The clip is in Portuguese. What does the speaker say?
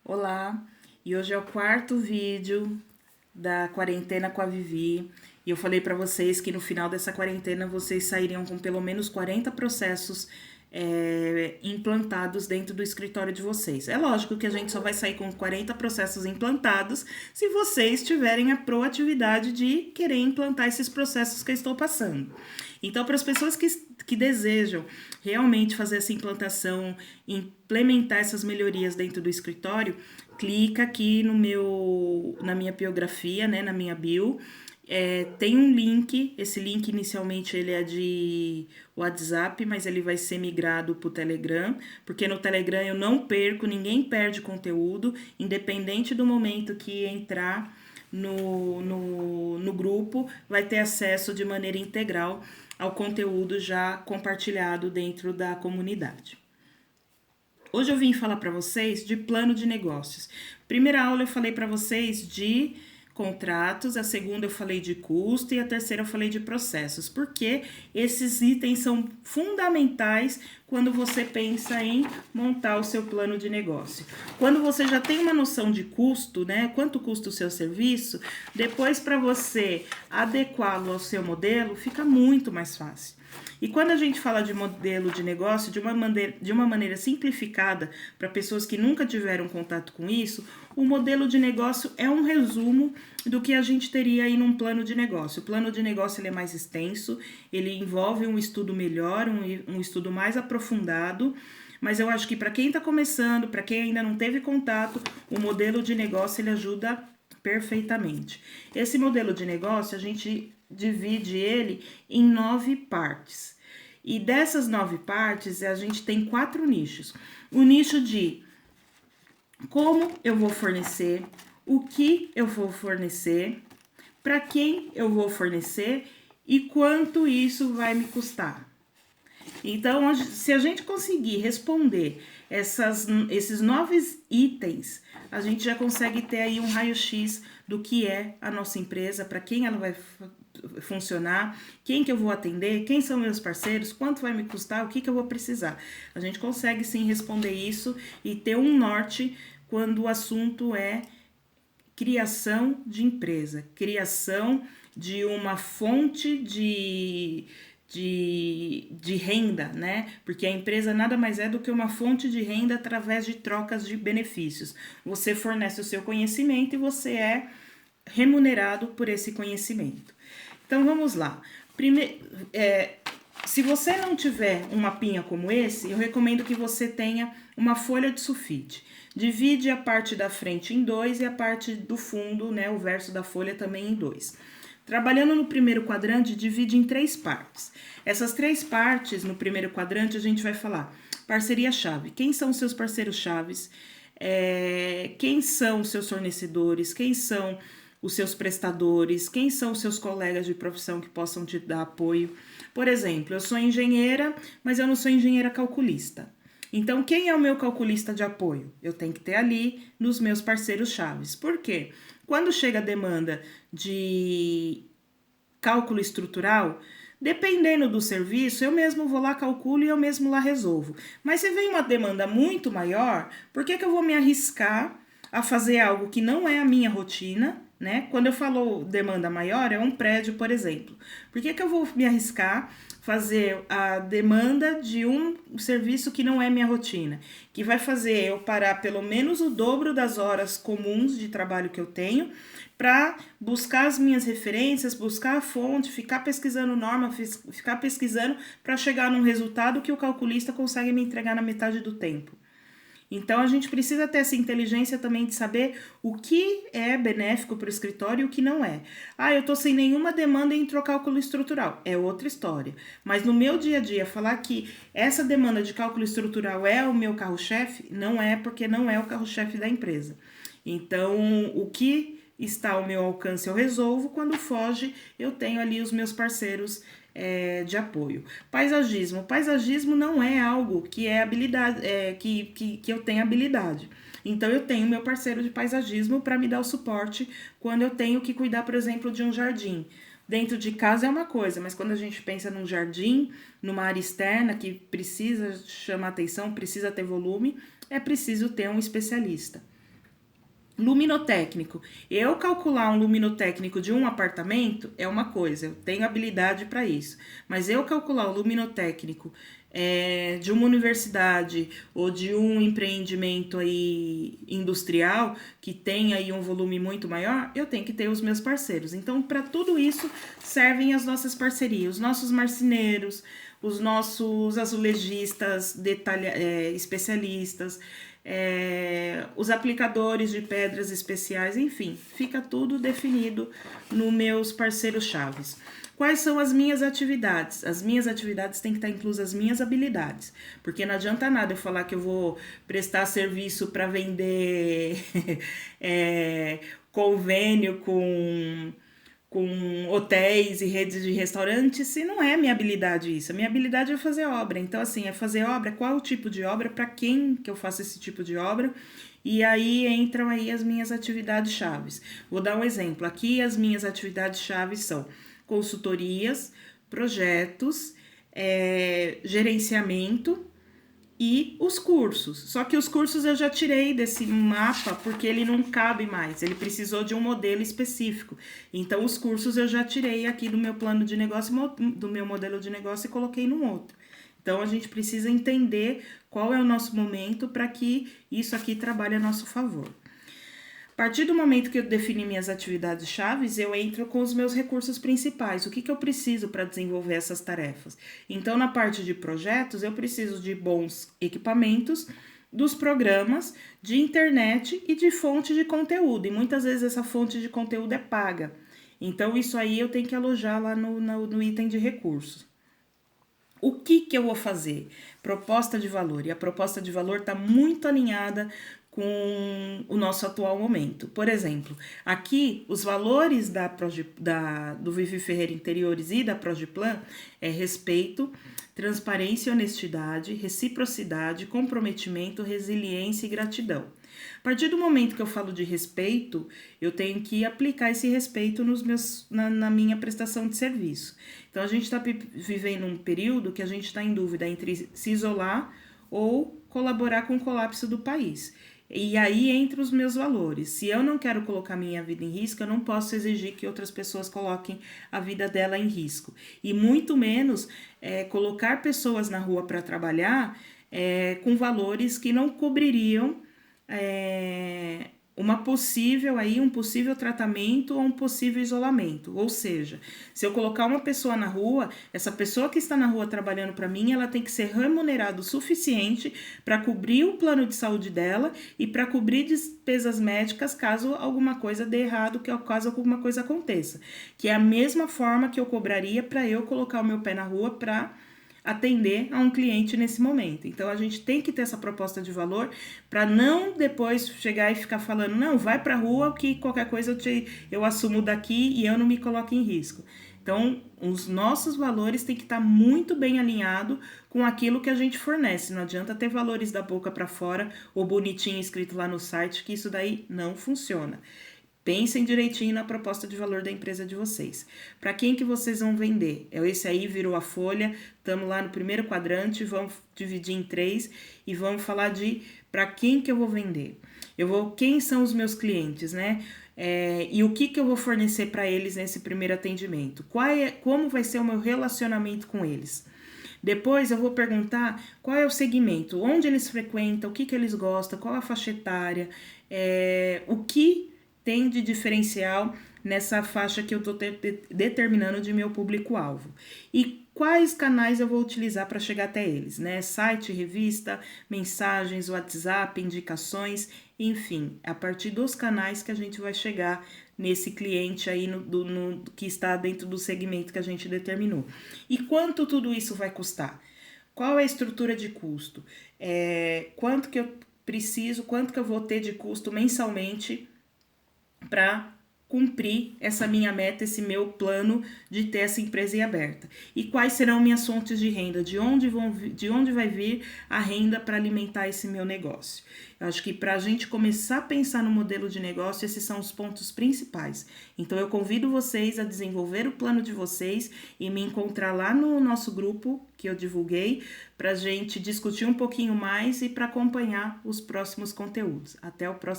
Olá, e hoje é o quarto vídeo da quarentena com a Vivi. E eu falei para vocês que no final dessa quarentena vocês sairiam com pelo menos 40 processos implantados dentro do escritório de vocês. É lógico que a gente só vai sair com 40 processos implantados se vocês tiverem a proatividade de querer implantar esses processos que eu estou passando. Então, para as pessoas que desejam realmente fazer essa implantação, implementar essas melhorias dentro do escritório, clica aqui na minha biografia, né, na minha bio. Tem um link, esse link inicialmente ele é de WhatsApp, mas ele vai ser migrado para o Telegram, porque no Telegram eu não perco, ninguém perde conteúdo, independente do momento que entrar no grupo, vai ter acesso de maneira integral ao conteúdo já compartilhado dentro da comunidade. Hoje eu vim falar para vocês de plano de negócios. Primeira aula eu falei para vocês de contratos, a segunda eu falei de custo e a terceira eu falei de processos, porque esses itens são fundamentais quando você pensa em montar o seu plano de negócio. Quando você já tem uma noção de custo, né, quanto custa o seu serviço, depois para você adequá-lo ao seu modelo, fica muito mais fácil. E quando a gente fala de modelo de negócio de uma maneira simplificada para pessoas que nunca tiveram contato com isso, o modelo de negócio é um resumo do que a gente teria aí num plano de negócio. O plano de negócio ele é mais extenso, ele envolve um estudo melhor, um estudo mais aprofundado, mas eu acho que para quem está começando, para quem ainda não teve contato, o modelo de negócio ele ajuda perfeitamente. Esse modelo de negócio, a gente divide ele em 9 partes. E dessas 9 partes, a gente tem 4 nichos. O nicho de como eu vou fornecer, o que eu vou fornecer, para quem eu vou fornecer e quanto isso vai me custar. Então, se a gente conseguir responder esses 9 itens, a gente já consegue ter aí um raio-x do que é a nossa empresa, para quem ela vai funcionar, quem que eu vou atender, quem são meus parceiros, quanto vai me custar, o que eu vou precisar. A gente consegue sim responder isso e ter um norte quando o assunto é criação de empresa, criação de uma fonte de renda, né? Porque a empresa nada mais é do que uma fonte de renda através de trocas de benefícios. Você fornece o seu conhecimento e você é remunerado por esse conhecimento. Então vamos lá. Se você não tiver um mapinha como esse, eu recomendo que você tenha uma folha de sulfite. Divide a parte da frente em 2 e a parte do fundo, né, o verso da folha também em 2. Trabalhando no primeiro quadrante, divide em 3 partes. Essas 3 partes, no primeiro quadrante, a gente vai falar parceria-chave. Quem são os seus parceiros-chaves? Quem são os seus fornecedores? Quem são os seus prestadores? Quem são os seus colegas de profissão que possam te dar apoio? Por exemplo, eu sou engenheira, mas eu não sou engenheira calculista. Então, quem é o meu calculista de apoio? Eu tenho que ter ali nos meus parceiros-chaves. Por quê? Quando chega a demanda de cálculo estrutural, dependendo do serviço, eu mesmo vou lá, calculo e eu mesmo lá resolvo. Mas se vem uma demanda muito maior, por que eu vou me arriscar a fazer algo que não é a minha rotina, né? Quando eu falo demanda maior, é um prédio, por exemplo. Por que eu vou me arriscar fazer a demanda de um serviço que não é minha rotina, que vai fazer eu parar pelo menos o dobro das horas comuns de trabalho que eu tenho, para buscar as minhas referências, buscar a fonte, ficar pesquisando norma, ficar pesquisando para chegar num resultado que o calculista consegue me entregar na metade do tempo. Então, a gente precisa ter essa inteligência também de saber o que é benéfico para o escritório e o que não é. Eu estou sem nenhuma demanda em cálculo estrutural. É outra história. Mas no meu dia a dia, falar que essa demanda de cálculo estrutural é o meu carro-chefe, não é, porque não é o carro-chefe da empresa. Então, o que está ao meu alcance eu resolvo, quando foge eu tenho ali os meus parceiros de apoio. Paisagismo. Paisagismo não é algo que é habilidade, que eu tenho habilidade. Então eu tenho meu parceiro de paisagismo para me dar o suporte quando eu tenho que cuidar, por exemplo, de um jardim. Dentro de casa é uma coisa, mas quando a gente pensa num jardim, numa área externa que precisa chamar atenção, precisa ter volume, é preciso ter um especialista. Luminotécnico. Eu calcular um luminotécnico de um apartamento é uma coisa, eu tenho habilidade para isso. Mas eu calcular o luminotécnico de uma universidade ou de um empreendimento aí industrial que tem aí um volume muito maior, eu tenho que ter os meus parceiros. Então, para tudo isso servem as nossas parcerias, os nossos marceneiros, os nossos azulejistas especialistas, os aplicadores de pedras especiais, enfim, fica tudo definido nos meus parceiros chaves. Quais são as minhas atividades? As minhas atividades têm que estar inclusas as minhas habilidades, porque não adianta nada eu falar que eu vou prestar serviço para vender convênio com hotéis e redes de restaurantes, se não é minha habilidade isso. A minha habilidade é fazer obra. Então, assim, é fazer obra, qual o tipo de obra, para quem que eu faço esse tipo de obra, e aí entram aí as minhas atividades chaves. Vou dar um exemplo. Aqui as minhas atividades chaves são consultorias, projetos, gerenciamento e os cursos. Só que os cursos eu já tirei desse mapa porque ele não cabe mais, ele precisou de um modelo específico. Então, os cursos eu já tirei aqui do meu plano de negócio, do meu modelo de negócio e coloquei num outro. Então, a gente precisa entender qual é o nosso momento para que isso aqui trabalhe a nosso favor. A partir do momento que eu defini minhas atividades chaves, eu entro com os meus recursos principais. O que eu preciso para desenvolver essas tarefas? Então, na parte de projetos, eu preciso de bons equipamentos, dos programas, de internet e de fonte de conteúdo. E muitas vezes essa fonte de conteúdo é paga. Então, isso aí eu tenho que alojar lá no item de recursos. O que eu vou fazer? Proposta de valor. E a proposta de valor está muito alinhada com o nosso atual momento. Por exemplo, aqui os valores do Vivi Ferreira Interiores e da Progiplan é respeito, transparência e honestidade, reciprocidade, comprometimento, resiliência e gratidão. A partir do momento que eu falo de respeito, eu tenho que aplicar esse respeito na minha prestação de serviço. Então, a gente está vivendo um período que a gente está em dúvida entre se isolar ou colaborar com o colapso do país. E aí entra os meus valores. Se eu não quero colocar minha vida em risco, eu não posso exigir que outras pessoas coloquem a vida dela em risco. E muito menos colocar pessoas na rua para trabalhar com valores que não cobririam um possível tratamento ou um possível isolamento. Ou seja, se eu colocar uma pessoa na rua, essa pessoa que está na rua trabalhando para mim, ela tem que ser remunerada o suficiente para cobrir o plano de saúde dela e para cobrir despesas médicas caso alguma coisa dê errado, caso alguma coisa aconteça. Que é a mesma forma que eu cobraria para eu colocar o meu pé na rua para atender a um cliente nesse momento. Então, a gente tem que ter essa proposta de valor para não depois chegar e ficar falando, não, vai para a rua que qualquer coisa eu assumo daqui e eu não me coloco em risco. Então, os nossos valores têm que estar muito bem alinhados com aquilo que a gente fornece. Não adianta ter valores da boca para fora ou bonitinho escrito lá no site, que isso daí não funciona. Pensem direitinho na proposta de valor da empresa de vocês. Para quem que vocês vão vender? Esse aí virou a folha, estamos lá no primeiro quadrante, vamos dividir em 3 e vamos falar de para quem que eu vou vender. Quem são os meus clientes, né? E o que eu vou fornecer para eles nesse primeiro atendimento? Como vai ser o meu relacionamento com eles? Depois eu vou perguntar qual é o segmento, onde eles frequentam, o que eles gostam, qual a faixa etária, o que tem de diferencial nessa faixa que eu estou determinando de meu público-alvo. E quais canais eu vou utilizar para chegar até eles, né? Site, revista, mensagens, WhatsApp, indicações, enfim, a partir dos canais que a gente vai chegar nesse cliente aí que está dentro do segmento que a gente determinou. E quanto tudo isso vai custar? Qual é a estrutura de custo? Quanto que eu preciso, quanto que eu vou ter de custo mensalmente para cumprir essa minha meta, esse meu plano de ter essa empresa aberta. E quais serão minhas fontes de renda? De onde vai vir a renda para alimentar esse meu negócio? Eu acho que para a gente começar a pensar no modelo de negócio, esses são os pontos principais. Então, eu convido vocês a desenvolver o plano de vocês e me encontrar lá no nosso grupo que eu divulguei para a gente discutir um pouquinho mais e para acompanhar os próximos conteúdos. Até o próximo